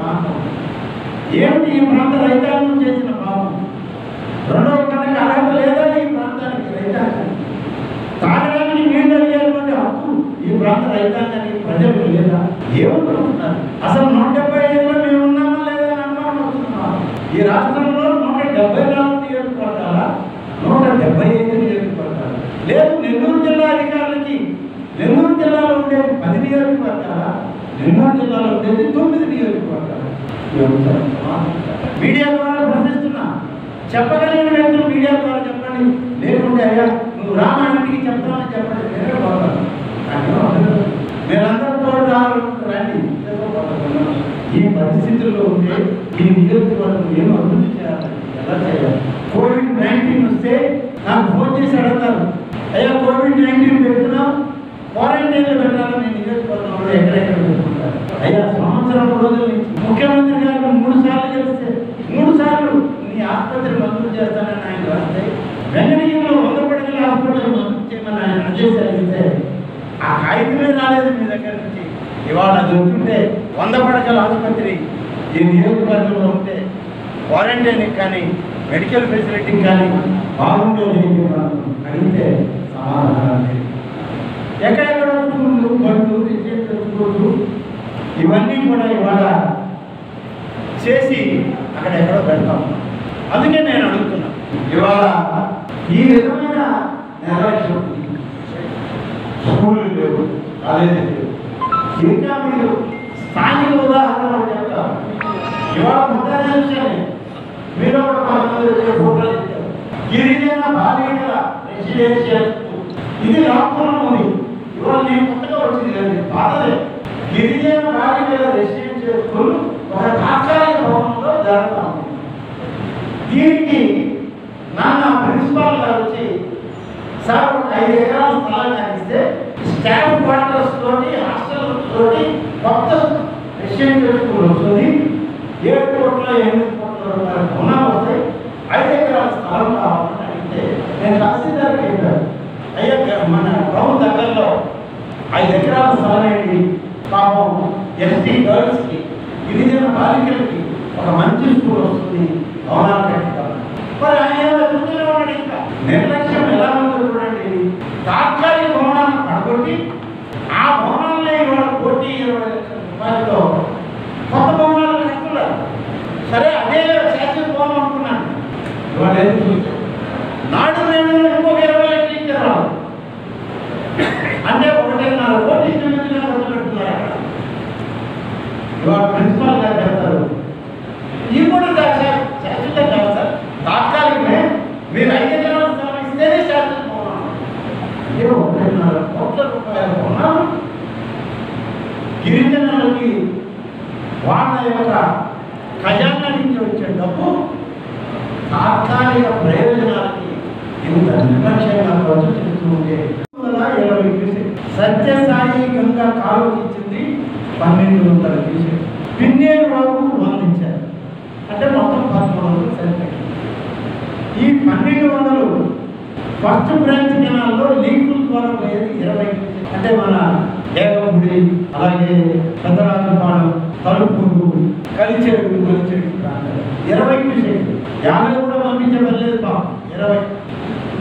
ప్రాంతం. ఏమిటి ఈ ప్రాంత రైతాంగం చేసిన పాపం? రెండవ కనుక అర్హత లేదా ఈ ప్రాంతానికి రైతాంగం? తాగడానికి నీళ్ళు అడిగేటువంటి హక్కు ఈ ప్రాంత రైతాంగానికి ప్రజలకు లేదా? ఏమనుకుంటున్నారు? అసలు 175లో మేము ఉన్నామా లేదా అని అనుమానం వస్తున్నాం. ఈ రాష్ట్రంలో 174 నియోజకవర్గాల 175 నియోజకవర్గాలు లేదు. నెల్లూరు జిల్లా అధికారులకి నెల్లూరు జిల్లాలో ఉండేది 10 నియోజకవర్గాల, నెల్లూరు జిల్లాలో ఉండేది 9 నియోజకవర్గాలు. మీడియా ద్వారా ప్రశ్నిస్తున్నా, చెప్పగలిగిన వ్యక్తులు మీడియా ద్వారా చెప్పండి, లేకుంటే అయ్యా నువ్వు రామానికి చెప్తామని చెప్పండి. నేనే పోతాను. మీరందరూ రండి. ఈ పరిస్థితుల్లో ఉంటే ఈ నియోజకవర్గం ఏం అభివృద్ధి చేయాలి, ఎలా చేయాలి? కోవిడ్-19 వస్తే నాకు ఫోన్ చేసి అడుగుతారు, అయ్యా కోవిడ్-19 పెడుతున్నాం, క్వారంటైన్లో పెట్టాలని నేను నియోజకవర్గంలో ఎక్కడెక్కడ పెట్టుకుంటాను. అయ్యా సంవత్సరం రోజుల నుంచి ముఖ్యమంత్రి గారు 3 సార్లు గెలిస్తే 3 సార్లు నీ ఆసుపత్రి మంజూరు చేస్తానని ఆయన రాస్తే, వెంకటగిరిలో 100 పడకల హాస్పిటల్ మంజూరు చేయమని ఆయన ఆదేశాలు ఇస్తే ఆ కాగితమే రాలేదు మీ దగ్గర నుంచి. ఇవాళ అది ఉంటుంటే 100 పడకల ఆసుపత్రి ఈ నియోజకవర్గంలో ఉంటే క్వారంటైన్కి కానీ మెడికల్ ఫెసిలిటీకి కానీ బాగుండేది అడిగితే సమాధానం లేదు. ఎక్కడెక్కడ స్కూళ్ళు, బళ్ళు, రెసిడెన్షియల్ స్కూళ్ళు ఇవన్నీ కూడా ఇవాళ చేసి అక్కడెక్కడో పెడతాం. అందుకే నేను అడుగుతున్నా, ఇవాళ ఈ విధమైన నిర్లక్ష్యం, స్కూళ్ళు లేవు, కాలేజీలు లేవు. ఇంకా మీరు స్థానిక ఉదాహరణ చెప్తారు. ఇవాళ ముద్దానే మీరు ఒక 10 ఫోటోలు ఇచ్చారు. గిరిజన బాలికల రెసిడెన్షియల్ స్కూల్ ఇది రాష్ట్రంలో ఉంది. ఇవాళ నేను కొత్తగా వచ్చింది కానీ పాతదే. గిరిజన బాలికల రెసిడెన్షియల్ స్కూల్ ఒక తాత్కాలిక భవనంలో జరుగుతూ ఉంది. దీనికి నాన్న ప్రిన్సిపాల్ గారు వచ్చి, సార్ 5 ఎకరాల స్థలం ఇస్తే స్టాఫ్ క్వార్టర్స్ తోటి హాస్టల్ తోటి కొత్త రెసిడెన్షియల్ స్కూల్ వస్తుంది, 7 కోట్ల 8 కోట్ల రూపాయల రుణాలు వస్తాయి, 5 ఎకరాల స్థలం కావాలని అడిగితే నేను తహసీల్దార్కి చెప్పాను, అయ్యా మన టౌన్ దగ్గరలో 5 ఎకరాల స్థలం ఏంటి, పాపం ఎస్టీ గర్ల్స్కి గిరిజన బాలికలకి ఒక మంచి స్కూల్ వస్తుంది, భవనాలు కట్టాలి. మరి ఆయన చూస్తూనే ఉన్నాడు. ఇంకా నిర్లక్ష్యం ఎలా ఉందో చూడండి. తాత్కాలిక భవనాలను పడగొట్టి ఆ భవనాలనే ఇవాళ 1,20,00,000 రూపాయలతో కొత్త భవనాలు కట్టున్నారు. సరే అదే శాశ్వత భవనం అనుకున్నాను. ఇవాళ ఏది చూసాం, నాడు నేను ఇంకొక 20 లక్షలు ఇచ్చారు. అంటే 1.5 కోట్లు ఇచ్చినట్టుగా ఖర్చు పెడుతున్నారు అక్కడ. ఇవాళ ప్రిన్సిపాల్ గారు చెప్తారు, ఈ కూడా శాశ్వతం కాదు సార్, తాత్కాలికమే, మీరు 5 ఎకరాల స్థలం ఇస్తేనే శాశ్వత భవనం. అంటే 1.5 కోట్ల రూపాయల భవనం గిరిజనులకి వాళ్ళ యొక్క ఖజానా నుంచి వచ్చే డబ్బు తాత్కాలిక ప్రయోజనాలకి ఇంత నిర్లక్ష్యంగా ఖర్చు చేస్తూ ఉంటే 20 క్యూసెక్. సత్యసాయి గంగా కాలువకి ఇచ్చింది 1200 క్యూసెక్. పిన్నేరు వరకు 100 ఇచ్చారు. అంటే మొత్తం 1300 సరిపోయింది. ఈ 1200 ఫస్ట్ బ్రాంచ్ కెనాల్లో లీకుల ద్వారా పోయేది 20 క్యూసెక్. అంటే మన దేవగుడి, అలాగే పెద్దరాజుపాడు, తలుపులు, కలిచేడు ప్రాంతాలు 20 క్యూసెక్. 50 కూడా పంపించబడలేదు పాపం. 20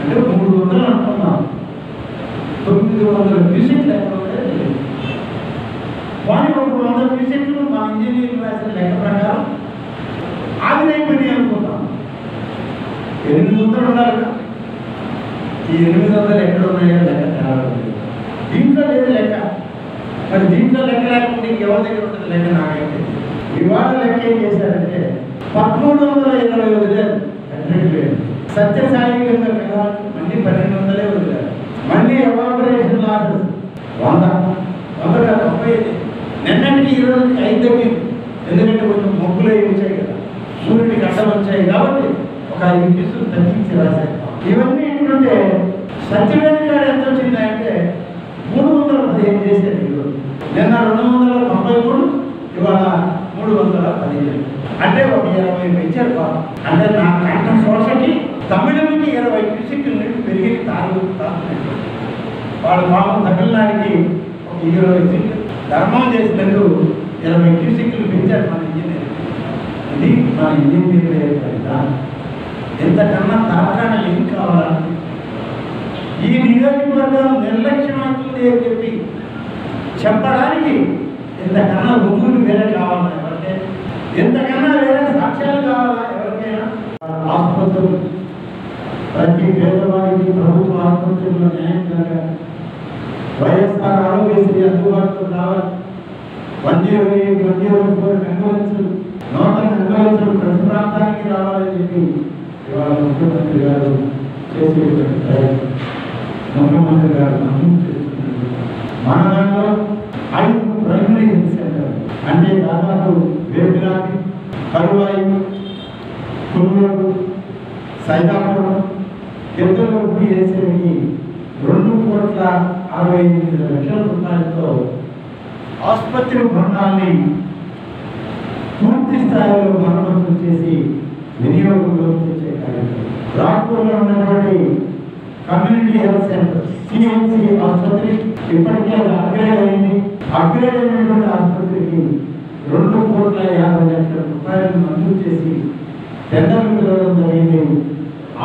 అంటే 300 అనుకున్నాం. 900 క్యూసెక్లు ఎక్కడ లేదు. కానీ 100 క్యూసెక్లు మా ఇంజనీరింగ్ రాసిన లెక్క ప్రకారం ఆవిరైపోయినాయి అనుకుంటాం. 800 ఉండాలి. ఈ 800 ఎక్కడ ఉన్నాయో లెక్క తేవాలి. దీంట్లో లేదు లెక్క. మరి దీంట్లో లెక్క లేకుండా ఎవరి దగ్గర ఉంటుంది లెక్క? నాకైతే ఇవాళ లెక్క ఏం చేశారంటే 1320 వదిలేరు. సత్యసాయి కింద మళ్ళీ 1200 వదిలేరు. మళ్ళీ ఎవాపరేషన్ లాసెస్ 100 నిన్నటికి ఈ రోజుకి 5 తగ్గింది. ఎందుకంటే కొంచెం మొగ్గులు అవి వచ్చాయి కదా, సూర్యుడికి అడ్డం వచ్చాయి కాబట్టి ఒక 5 పీసులు తగ్గించి రాశారు. ఇవన్నీ ఏంటంటే సత్యవేది కాడ ఎంత వచ్చింది అంటే 315 చేశారు. ఈరోజు నిన్న 293, ఇవాళ 315. అంటే ఒక 20 పెంచారు బాబు. అంటే నా కంఠం శోషకి తమిళకి 20 క్యూసెక్ నీళ్ళు పెరిగి తాగుతున్నారు. వాళ్ళ పాపం తమిళనాడుకి ఒక 20 సీట్లు ధర్మం చేసినట్టు 20 క్యూసెక్లు పెంచారు మన ఇంజనీర్. ఇది మన ఇంజనీర్ విధానం. ఎంతకన్నా తాత్కాలిక ఏం కావాలని ఈ నియోజకవర్గం నిర్లక్ష్యం అవుతుంది అని చెప్పి చెప్పడానికి ఎంతకన్నా రుజువులు వేరే కావాలా ఎవరికైనా, ఎంతకన్నా వేరే సాక్ష్యాలు కావాలా ఎవరికైనా. ఆసుపత్రులు ప్రతి పేదవాడికి ప్రభుత్వ ఆసుపత్రుల్లో న్యాయం జరగాలి. వైఎస్ఆర్ ఆరోగ్యశ్రీ అందుబాటులో రావాలి. 108, 104 అంబులెన్సులు, నూతన అంబులెన్సులు ప్రతి ప్రాంతానికి రావాలని చెప్పి ఇవాళ ముఖ్యమంత్రి గారు చేసేటువంటి ప్రయత్నం. ముఖ్యమంత్రి గారు మంజూరు చేస్తున్నారు. మన దాంట్లో 5 ప్రైమరీ హెల్త్ సెంటర్ అంటే దాదాపు వేపిరాకి, కరువాయి, కుర్నూలు, సైదాపురం, పెద్దలూరు వేసేవి 2,68,00,000 రూపాయలతో ఆసుపత్రి భవనాన్ని పూర్తి స్థాయిలో మరమ్మతులు చేసి వినియోగంలో తెచ్చే కార్యక్రమం. రాపూర్లో ఉన్నటువంటి కమ్యూనిటీ హెల్త్ సెంటర్ సిఎంసి ఆసుపత్రి ఇప్పటికే అది అప్గ్రేడ్ అయింది. అప్గ్రేడ్ అయినటువంటి ఆసుపత్రికి 2,50,00,000 రూపాయలను మంజూరు చేసి టెండర్లు పిలవడం జరిగింది.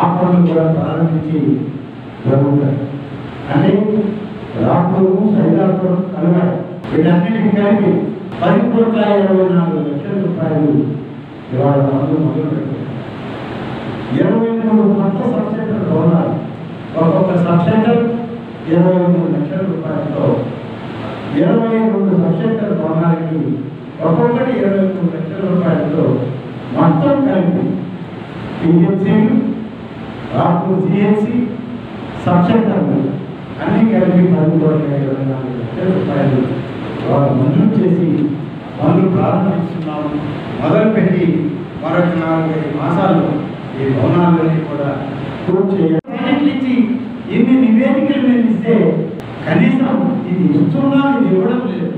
ఆ పనులు కూడా ప్రారంభించి జరుగుతాయి. అంటే రాపూరు, సైదాపురం, కలవాయి వీటన్నిటికీ కలిపి 10,24,00,000 రూపాయలు ఇవాళ పనులు మొదలుపెట్టారు. 23 కొత్త సబ్ సెంటర్ భవనాలు, ఒక్కొక్క సబ్ సెంటర్ 23 లక్షల రూపాయలతో 22 సబ్ సెంటర్ భవనాలకి ఒక్కొక్కటి 23 లక్షల రూపాయలతో మొత్తం కలిపి పిహెచ్సిలు, రాపూర్ సిహెచ్సి, సబ్ సెంటర్లు అన్ని కలిపి 10,24,00,000 రూపాయలు వాళ్ళు మంజూరు చేసి పనులు ప్రారంభిస్తున్నాము. మొదలుపెట్టి మరొక 4-5 మాసాల్లో ఈ భవనాలన్నీ కూడా పూర్తి చేయాలి. ఇన్ని నివేదికలు మేము ఇస్తే కనీసం ఇది ఇస్తున్నాం, ఇది ఇవ్వడం లేదు,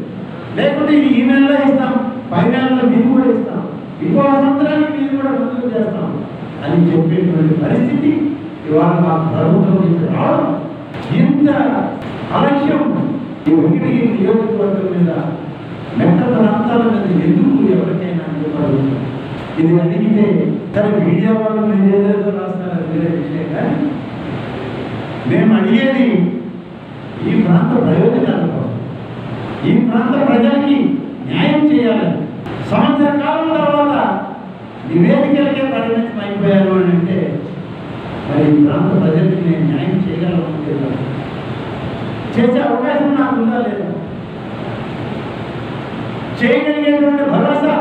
లేకుంటే ఇది ఈ నెలలో ఇస్తాం, పై నెలలో ఇది కూడా ఇస్తాం, ఇంకో సంవత్సరానికి ఇది కూడా మంజూరు చేస్తాం అని చెప్పేటువంటి పరిస్థితి ఇవాళ మా ప్రభుత్వం నుంచి రావడం. ఇంత అలక్ష్యం ఈ వెంకటగిరి నియోజకవర్గం మీద, మెట్ట ప్రాంతాల మీద ఎందుకు ఎవరికైనా అడుగుతారు? ఇది అడిగితే సరే మీడియా వాళ్ళు మీరు ఏదేదో రాస్తారు, అది వేరే విషయం. కానీ మేము అడిగేది ఈ ప్రాంత ప్రయోజనాల కోసం, ఈ ప్రాంత ప్రజలకి న్యాయం చేయాలని. సంవత్సర కాలం తర్వాత నివేదికలకే పరిమితం అయిపోయారు అని అంటే మరి ఈ ప్రాంత ప్రజలకి నేను న్యాయం చేయగలను, చేసే అవకాశం నాకు ఉందా లేదా, చేయగలిగేటువంటి భరోసా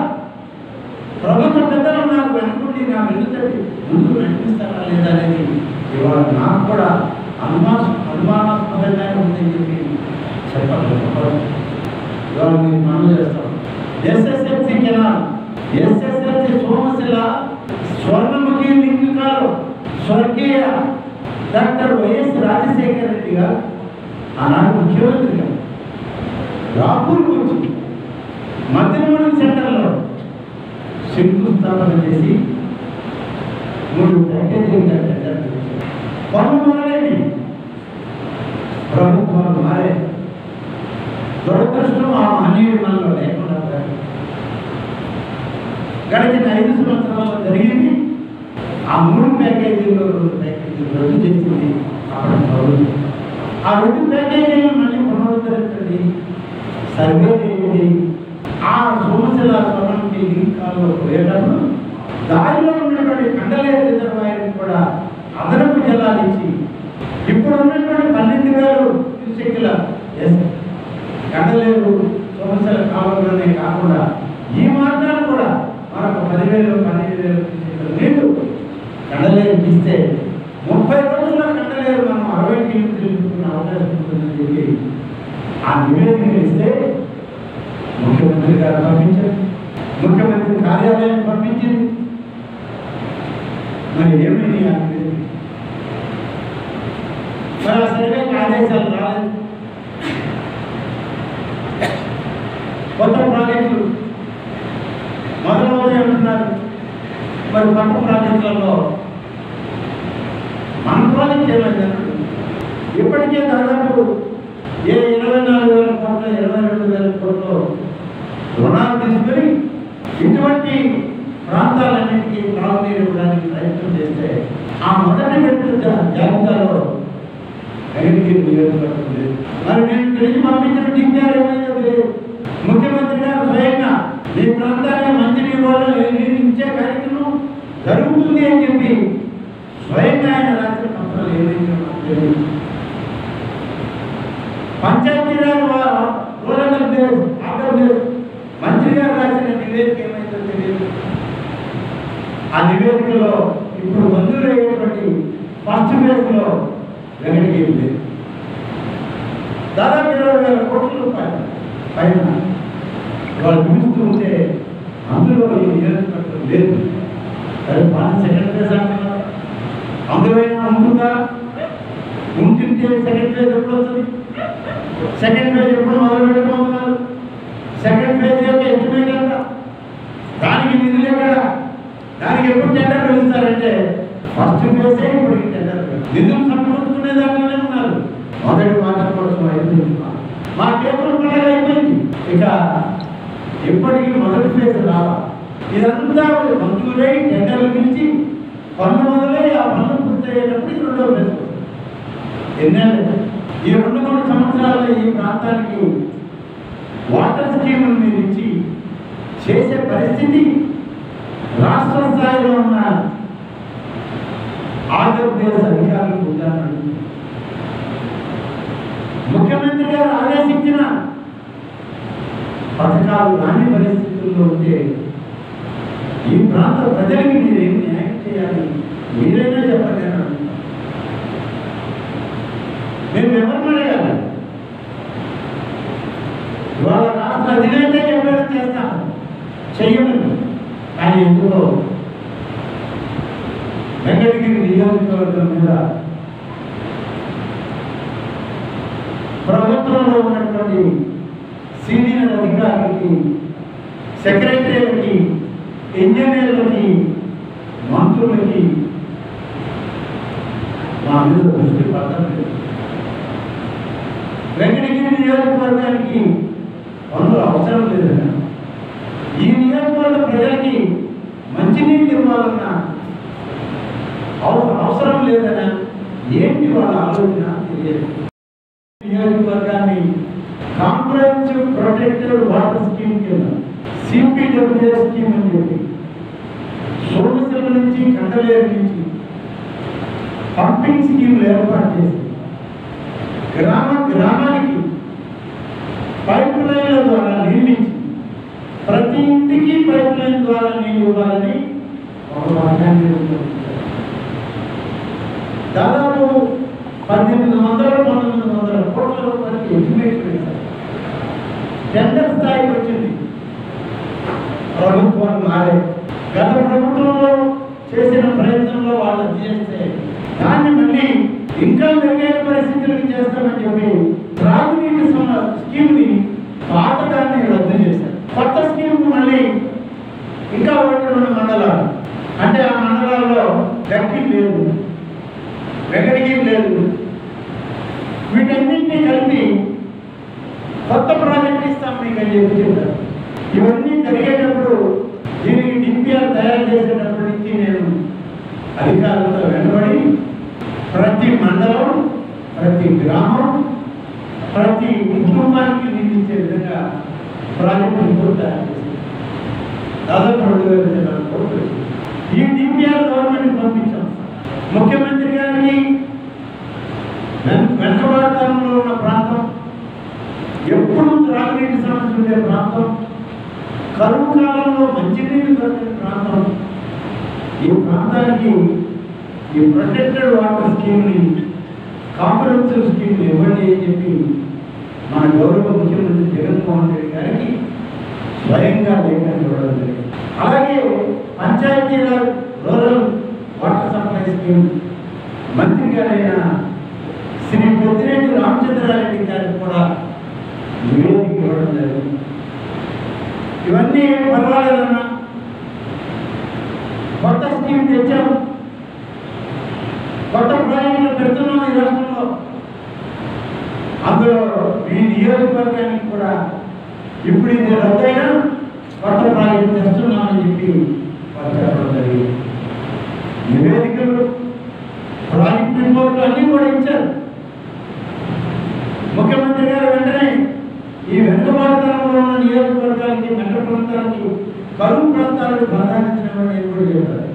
ప్రభుత్వ పెద్దలు నాకు వెనుకుండి నా వెనుకటి ముందుకు నడిపిస్తారా లేదా అనేది ఇవాళ నాకు కూడా అనుమానాస్పదంగా ఉందని చెప్పి చెప్పాలి. ఇవాళ మీరు మనం చేస్తాం. SSLC canal, SSLC Somasila, Swarnamukhi link కాలు స్వర్గీయ డాక్టర్ వైఎస్ రాజశేఖర రెడ్డి గారు ఆనాడు ముఖ్యమంత్రి గారు రాపూర్కి వచ్చి మధ్యమూడి సెంటర్లో శంకుస్థాపన చేసి 3 ప్యాకేజీలుగా టెండర్ పనులు మొదలైనవి. ప్రభుత్వాలు మారే దురదృష్టం ఆ మహనీయుడు మనలో లేకుండా గడిచిన 5 సంవత్సరాల్లో జరిగింది. ఆ 3 ప్యాకేజీల్లో 2 ప్యాకేజీలు రద్దు చేసింది అక్కడ ప్రభుత్వం. ఆ 2 ప్యాకేజీలను మళ్ళీ పునరుద్ధరించండి, సర్వే చేయండి. ఆ సోమశిల స్వర్ణముఖి లింక్ కాలువలో పోయేటప్పుడు దారిలో ఉన్నటువంటి కండలేరు రిజర్వాయర్ని కూడా అదనపు జలాలు ఇచ్చి ఇప్పుడు ఉన్నటువంటి 12,000 క్యూసెక్కుల కండలేరు సోమశిల కాలువలోనే కాకుండా ఈ మార్గాన్ని కూడా మనకు 10,000, 12,000 క్యూసెక్కుల నీళ్లు కండలేరు ఇస్తే 30 రోజుల్లో కండలేరు మనం 60 కిలోమీటర్లు అవకాశం ఉంటుందని చెప్పి ఆ నివేదికలు ఇస్తే ముఖ్యమంత్రి గారు పంపించారు, ముఖ్యమంత్రి కార్యాలయం పంపించింది. మరి ఏమైంది ఆ నివేదిక? మరి ఆ సర్వేకి ఆదేశాలు రాలేదు. కొత్త ప్రాజెక్టులు మొదలవుతాయి అంటున్నారు. మరి కొత్త ప్రాజెక్టులలో మన ప్రాజెక్ట్ ఏమైందన్నాడు. ఇప్పటికే దాదాపు 24,000 కోట్లు, 22,000 కోట్లు రుణాలు తీసుకొని ఇటువంటి ప్రాంతాలన్నింటికీ త్రాగునీరు ఇవ్వడానికి ప్రయత్నం చేస్తే ఆ మొదటి విడత జాబితాలో వెంకటగిరి నియోజకవర్గం లేదు. మరి నేను ఇక్కడికి పంపించిన డిపిఆర్ ఏమైందో తెలియదు. ముఖ్యమంత్రి గారు స్వయంగా ఈ ప్రాంతానికి మంచినీరు ఇచ్చే కార్యక్రమం జరుగుతుంది అని చెప్పి స్వయంగా ఆయన రాత్రి పత్రాలు ఏదైతే తెలియదు. పంచాయతీరాజ్ రూరల్ అఫేర్స్ మంత్రి గారు రాసిన నివేదిక ఏమైందో తెలియదు. ఆ నివేదికలో ఇప్పుడు మంజూరయ్యేటువంటి ఫస్ట్ ఫేజ్లో వెంకటగిరి లేదు. దాదాపు 20,000 కోట్ల రూపాయలు పైన వాళ్ళు చూస్తూ ఉంటే అందులో ఈ నియోజకవర్గం లేదు. సరే బాగా సెకండ్ ఫేజ్ అంటున్నారు. అందులో ఉంటుందా? ఉంటుంటే సెకండ్ ఫేజ్ ఎప్పుడు వస్తుంది? సెకండ్ ఫేజ్ ఎప్పుడు మొదలు పెట్టబోతున్నారు? సెకండ్ ఫేజ్ యొక్క ఎస్టిమేట్ ఎంత? దానికి నిధులు ఎక్కడ? దానికి ఎప్పుడు టెండర్ పిలుస్తారంటే ఫస్ట్ ఫేజే ఇప్పుడు టెండర్ నిధులు సమకూర్చుకునే దాంట్లోనే ఉన్నారు. మొదటి మాట కోసం అయిపోయింది. మా కేంద్రం పండుగ అయిపోయింది. ఇక ఇప్పటికీ మొదటి ఫేజ్ రావా? ఇదంతా మంజూరై టెండర్లు పిలిచి పనులు మొదలై ఆ పనులు పూర్తయ్యేటప్పుడు ఇది రెండో ఫేజ్. ఎన్నేళ్ళు ఈ 2-3 సంవత్సరాల్లో ఈ ప్రాంతానికి వాటర్ స్కీములు మీరు ఇచ్చి చేసే పరిస్థితి రాష్ట్ర స్థాయిలో ఉన్న ఆంధ్రప్రదేశ్ అధికారులకు ఉండాలని ముఖ్యమంత్రి గారు ఆదేశించిన పథకాలు రాని పరిస్థితుల్లో ఉంటే ఈ ప్రాంత ప్రజలకి మీరేం న్యాయం చేయాలి? మీరైనా చెప్పండి. మేము ఎవరిని అడగాలి? ఇవాళ రాష్ట్ర అధినేత చెప్పడం చేస్తాము, చెయ్యమని. కానీ ఎందుకో వెంకటగిరి నియోజకవర్గం మీద ప్రభుత్వంలో ఉన్నటువంటి సీనియర్ అధికారులకి, సెక్రటరీలకి, ఇంజనీర్లకి, మంత్రులకి మా మీద దృష్టి పడలేదు. వెంకటగిరి నియోజకవర్గానికి పనులు అవసరం లేదన్నా, ఈ నియోజకవర్గ ప్రజలకి మంచినీళ్ళు ఇవ్వాలన్నా అవసరం లేదన్నా ఏంటి వాళ్ళ ఆలోచన తెలియదు. నియోజకవర్గాన్ని కాంప్రహెన్సివ్ ప్రొటెక్టెడ్ వాటర్ స్కీమ్ కింద సిపిడబ్ల్యూఏ స్కీమ్ అని చెప్పి సోమశిల నుంచి కండలేరు నుంచి పంపింగ్ స్కీమ్లు ఏర్పాటు చేసి గ్రామానికి పైప్ లైన్ల ద్వారా నీళ్ళు ఇచ్చి ప్రతి ఇంటికి పైప్ లైన్ ద్వారా నీళ్ళు ఇవ్వాలని ఒక వాగ్దానాన్ని దాదాపు 1800-1900 కోట్ల రూపాయలకి ఎస్టిమేట్ వేశారు. టెండర్ స్థాయికి వచ్చింది. ప్రభుత్వాలు మారే గత ప్రభుత్వంలో చేసిన ప్రయత్నంలో వాళ్ళు చేస్తే దాన్ని మళ్ళీ ఇంకా మెరుగైన పరిస్థితులకు చేస్తామని చెప్పి త్రాగునీటి స్కీమ్ ని పాతదాన్ని రద్దు చేశారు. కొత్త స్కీమ్ మళ్ళీ ఇంకా 1-2 మండలాలు, అంటే ఆ మండలాల్లో దక్కి లేదు, వెంకటగిరి లేదు, వీటన్నింటినీ కలిపి కొత్త ప్రాజెక్ట్ ఇస్తాం మీకు అని చెప్పి చెప్పారు. ఇవన్నీ జరిగేటప్పుడు దీనికి డిపిఆర్ తయారు చేసేటప్పటి నుంచి నేను అధికారులతో వెంటబడి ప్రతి మండలం, ప్రతి గ్రామం, ప్రతి కుటుంబానికి నిందించే విధంగా ప్రాజెక్టు రిపోర్ట్ తయారు చేశాను. దాదాపు 2,000 కోట్లు ఈ డిపిఆర్ గవర్నమెంట్ పంపించాం. ముఖ్యమంత్రి గారికి వెనుకబాటుతనంలో ఉన్న ప్రాంతం, ఎప్పుడు త్రాగునీటి సమస్య ఉండే ప్రాంతం, కరువు కాలంలో మంచినీళ్ళు దొరికిన ప్రాంతం, ఈ ప్రాంతానికి ఈ ప్రొటెక్టెడ్ వాటర్ స్కీమ్ని, కాంప్రహెన్సివ్ స్కీమ్ని ఇవ్వండి అని చెప్పి మన గౌరవ ముఖ్యమంత్రి జగన్మోహన్ రెడ్డి గారికి స్వయంగా లేఖను ఇవ్వడం జరిగింది. అలాగే Panchayati Raj rural water supply scheme మంత్రి గారైన శ్రీ పెద్దిరెడ్డి రామచంద్రారెడ్డి గారికి కూడా నివేదిక ఇవ్వడం జరిగింది. ఇవన్నీ పర్వాలేదన్నా, కొత్త స్కీమ్ తెచ్చాము, కొత్త ప్రాజెక్టులు పెడుతున్నాం ఈ రాష్ట్రంలో. అందులో ఈ నియోజకవర్గానికి కూడా ఇప్పుడు ఇది రద్దయినా కొత్త ప్రాజెక్టు తెస్తున్నామని చెప్పి వారు చెప్పడం జరిగింది. నివేదికలు, ప్రాజెక్టు రిపోర్ట్లు అన్నీ కూడా ఇచ్చారు. ముఖ్యమంత్రి గారు వెంటనే ఈ వెనుకబాటుతనంలో ఉన్న నియోజకవర్గాలకి, మెట్ట ప్రాంతాలకి, కరువు ప్రాంతాలకు ప్రాధాన్యత ఇవ్వడం కూడా చెప్పారు.